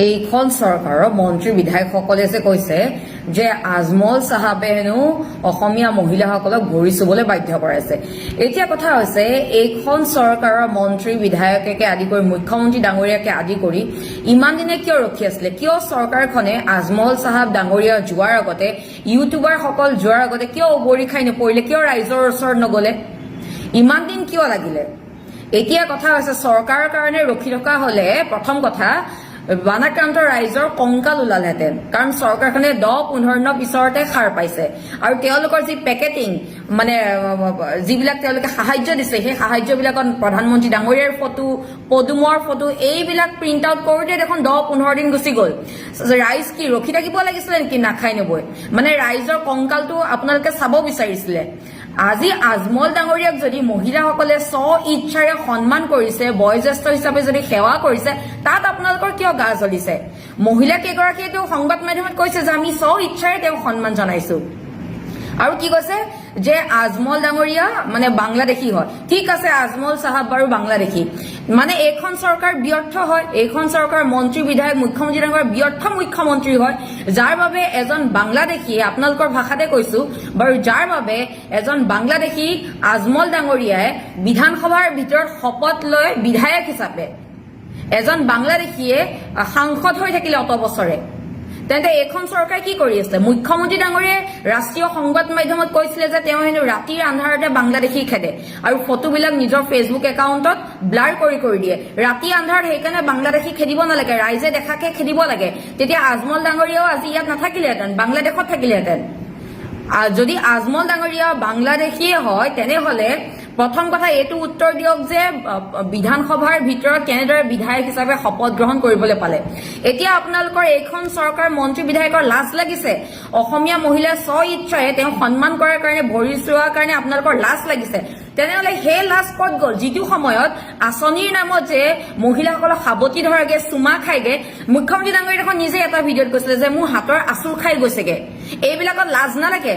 এইখন চৰকাৰৰ মন্ত্ৰী বিধায়কসকলে যে কৈছে যে আজমল চাহাবে হেনো অসমীয়া মহিলাসকলক ভৰি চুবলৈ বাধ্য কৰাইছে। এতিয়া কথা হৈছে এইখন চৰকাৰৰ মন্ত্ৰী বিধায়ককে আদি কৰি মুখ্যমন্ত্ৰী ডাঙৰীয়াকে আদি কৰি ইমান দিনে কিয় ৰখি আছিলে? কিয় চৰকাৰখনে আজমল চাহাব ডাঙৰীয়া যোৱাৰ আগতে ইউটিউবাৰসকল যোৱাৰ আগতে কিয় উবৰি খাই নপৰিলে? কিয় ৰাইজৰ ওচৰত নগলে? ইমান দিন কিয় লাগিলে? এতিয়া কথা হৈছে চৰকাৰৰ কাৰণে ৰখি থকা হলে প্ৰথম কথা বানাক্ৰান্ত ৰাইজৰ কংকাল ওলালহেঁতেন, কাৰণ চৰকাৰখনে 10-15 দিনৰ পিছতে সাৰ পাইছে আৰু তেওঁলোকৰ যি পেকেটিং মানে যিবিলাক তেওঁলোকে সাহায্য দিছে সেই সাহায্যবিলাকত প্ৰধানমন্ত্ৰী ডাঙৰীয়াৰ ফটো, পদুমৰ ফটো এইবিলাক প্ৰিণ্ট আউট কৰোঁতে দেখোন 10-15 দিন গুচি গ'ল। ৰাইজ কি ৰখি থাকিব লাগিছিলে নেকি? নাখাই নবৈ মানে ৰাইজৰ কংকালটো আপোনালোকে চাব বিচাৰিছিলে। আজি আজমল ডাঙৰীয়াক যদি মহিলাসকলে ইচ্ছাৰে সন্মান কৰিছে, বয়োজ্যেষ্ঠ হিচাপে যদি সেৱা কৰিছে, তাত আপোনালোকৰ কিয় গা জ্বলিছে? মহিলা কেইগৰাকীয়েতো সংবাদ মাধ্যমত কৈছে যে আমি ইচ্ছাৰে তেওঁক সন্মান জনাইছো। আৰু কি কৈছে যে আজমল ডাঙৰীয়া মানে বাংলাদেশী হয়। ঠিক আছে, আজমল চাহাব বাৰু বাংলাদেশী, মানে এইখন চৰকাৰ ব্যৰ্থ হয়, এইখন চৰকাৰ মন্ত্ৰী বিধায়ক মুখ্যমন্ত্ৰী ডাঙৰীয়া ব্যৰ্থ মুখ্যমন্ত্ৰী হয়, যাৰ বাবে এজন বাংলাদেশীয়ে আপোনালোকৰ ভাষাতে কৈছো বাৰু, যাৰ বাবে এজন বাংলাদেশী আজমল ডাঙৰীয়াই বিধানসভাৰ ভিতৰত শপত লৈ বিধায়ক হিচাপে এজন বাংলাদেশীয়ে সাংসদ হৈ থাকিলে অত বছৰে। তেন্তে এইখন চৰকাৰে কি কৰি আছে? মুখ্যমন্ত্ৰী ডাঙৰীয়াই ৰাষ্ট্ৰীয় সংবাদ মাধ্যমত কৈছিলে যে তেওঁ হেনো ৰাতিৰ আন্ধাৰতে বাংলাদেশী খেদে আৰু ফটোবিলাক নিজৰ ফেচবুক একাউণ্টত ব্লাৰ কৰি দিয়ে। ৰাতি আন্ধাৰত সেইকাৰণে বাংলাদেশী খেদিব নালাগে, ৰাইজে দেখাকে খেদিব লাগে। তেতিয়া আজমল ডাঙৰীয়াও আজি ইয়াত নাথাকিলেহেঁতেন, বাংলাদেশত থাকিলেহেঁতেন। যদি আজমল ডাঙৰীয়া বাংলাদেশীয়ে হয় তেনেহলে প্ৰথম কথা এইটো উত্তৰ দিয়ক যে বিধানসভাৰ ভিতৰত কেনেদৰে বিধায়ক হিচাপে শপত গ্ৰহণ কৰিবলৈ পালে। এতিয়া আপোনালোকৰ এইখন চৰকাৰ মন্ত্ৰী বিধায়কৰ লাজ লাগিছে। অসমীয়া মহিলাই ইচ্ছাৰে তেওঁক সন্মান কৰাৰ কাৰণে ভৰি চোৱাৰ কাৰণে আপোনালোকৰ লাজ লাগিছে। তেনেহলে সেই লাজ ক'ত গ'ল? যিটো সময়ত আঁচনিৰ নামত যে মহিলাসকলক সাৱটি ধৰাগে, চুমা খাইগে, মুখ্যমন্ত্ৰী ডাঙৰীয়া দেখোন নিজে এটা ভিডিঅ'ত কৈছিলে যে মোৰ হাতৰ আঁচুৰ খাই গৈছেগে। এইবিলাকত লাজ নালাগে?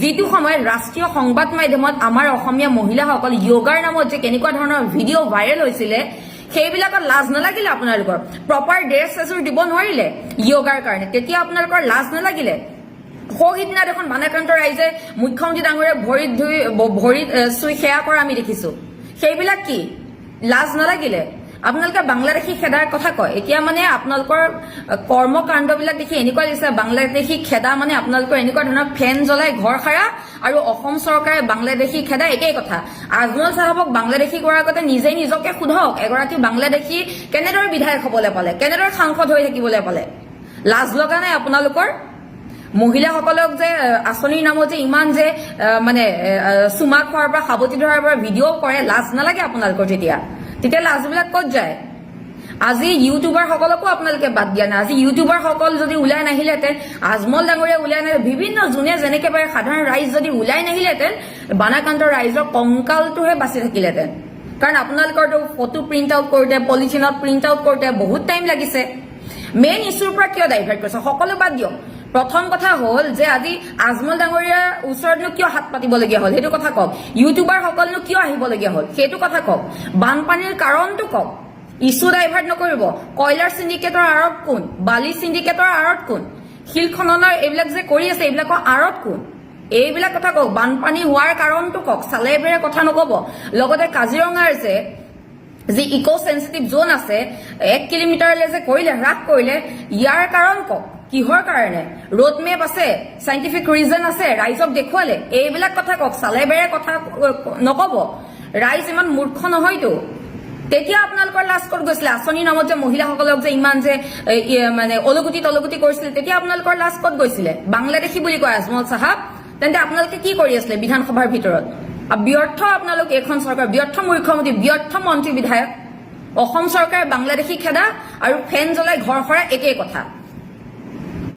যিটো সময়ত ৰাষ্ট্ৰীয় সংবাদ মাধ্যমত আমাৰ অসমীয়া মহিলাসকল য়োগাৰ নামত যে কেনেকুৱা ধৰণৰ ভিডিঅ' ভাইৰেল হৈছিলে, সেইবিলাকত লাজ নালাগিলে? আপোনালোকৰ প্ৰপাৰ ড্ৰেছ এযোৰ দিব নোৱাৰিলে য়োগাৰ কাৰণে, তেতিয়া আপোনালোকৰ লাজ নালাগিলে? সিদিনা দেখোন বানাক্ৰান্ত ৰাইজে মুখ্যমন্ত্ৰী ডাঙৰীয়াক ভৰিত চুই সেৱা কৰা আমি দেখিছো। সেইবিলাক কি লাজ নালাগিলে? আপোনালোকে বাংলাদেশী খেদাৰ কথা কয়। এতিয়া মানে আপোনালোকৰ কৰ্মকাণ্ডবিলাক দেখি এনেকুৱা লাগিছে বাংলাদেশী খেদা মানে আপোনালোকৰ এনেকুৱা ধৰণৰ ফেন জ্বলাই ঘৰ সাৰা আৰু অসম চৰকাৰে বাংলাদেশী খেদা একেই কথা। আজমল চাহাবক বাংলাদেশী কৰাৰ আগতে নিজেই নিজকে সোধক, এগৰাকী বাংলাদেশী কেনেদৰে বিধায়ক হবলৈ পালে, কেনেদৰে সাংসদ হৈ থাকিবলৈ পালে? লাজ লগা নাই আপোনালোকৰ? মহিলাসকলক যে আঁচনিৰ নামত যে ইমান যে মানে চুমা খোৱাৰ পৰা সাৱটি ধৰাৰ পৰা ভিডিঅ' কৰে, লাজ নালাগে আপোনালোকৰ? তেতিয়া লাজবিলাক ক'ত যায়? আজি ইউটিউবাৰসকলকো আপোনালোকে বাদ দিয়া নাই। আজি ইউটিউবাৰসকল যদি ওলাই নাহিলেহেঁতেন, আজমল ডাঙৰীয়া ওলাই নাহিলে, বিভিন্ন যোনে যেনেকে পাৰে সাধাৰণ ৰাইজ যদি ওলাই নাহিলেহেঁতেন, বানাক্ৰান্ত ৰাইজৰ কংকালটোহে বাচি থাকিলেহেঁতেন। কাৰণ আপোনালোকৰতো ফটো প্ৰিণ্ট আউট কৰোঁতে, পলিথিনত প্ৰিণ্ট আউট কৰোঁতে বহুত টাইম লাগিছে। মেইন ইছ্যুৰ পৰা কিয় ডাইভাৰ্ট কৰিছে? সকলো বাদ দিয়ক। প্ৰথম কথা হ'ল যে আজি আজমল ডাঙৰীয়াৰ ওচৰতনো কিয় হাত পাতিবলগীয়া হ'ল সেইটো কথা কওক। ইউটিউবাৰসকলনো কিয় আহিবলগীয়া হ'ল সেইটো কথা কওক। বানপানীৰ কাৰণটো কওক। ইছ্যু ডাইভাৰ্ট নকৰিব। কয়লাৰ চিণ্ডিকেটৰ আঁৰত কোন? বালি চিণ্ডিকেটৰ আঁৰত কোন? শিল খননৰ এইবিলাক যে কৰি আছে এইবিলাকৰ আঁৰত কোন? এইবিলাক কথা কওক। বানপানী হোৱাৰ কাৰণটো কওক। চালে বেৰে কথা নকব। লগতে কাজিৰঙাৰ যে যি ইক' চেঞ্চিটিভ জোন আছে 1 কিলোমিটাৰলৈ যে কৰিলে, হ্ৰাস কৰিলে, ইয়াৰ কাৰণ কওক। কিহৰ কাৰণে? ৰোড মেপ আছে, চাইণ্টিফিক ৰিজন আছে, ৰাইজক দেখুৱালে, এইবিলাক কথা কওক। চালে বেৰে কথা নকব। ৰাইজ ইমান মূৰ্খ নহয়তো। তেতিয়া আপোনালোকৰ লাজ ক'ত গৈছিলে? আঁচনিৰ নামত যে মহিলাসকলক যে ইমান যে মানে অলগুটি কৰিছিলে, তেতিয়া আপোনালোকৰ লাজ ক'ত গৈছিলে? বাংলাদেশী বুলি কয় আজমল চাহাব। তেন্তে আপোনালোকে কি কৰি আছিলে বিধানসভাৰ ভিতৰত? ব্যৰ্থ আপোনালোক, এইখন চৰকাৰ ব্যৰ্থ, মুখ্যমন্ত্ৰী ব্যৰ্থ, মন্ত্ৰী বিধায়ক। অসম চৰকাৰে বাংলাদেশী খেদা আৰু ফেন জ্বলাই ঘৰ সৰা একেই কথা।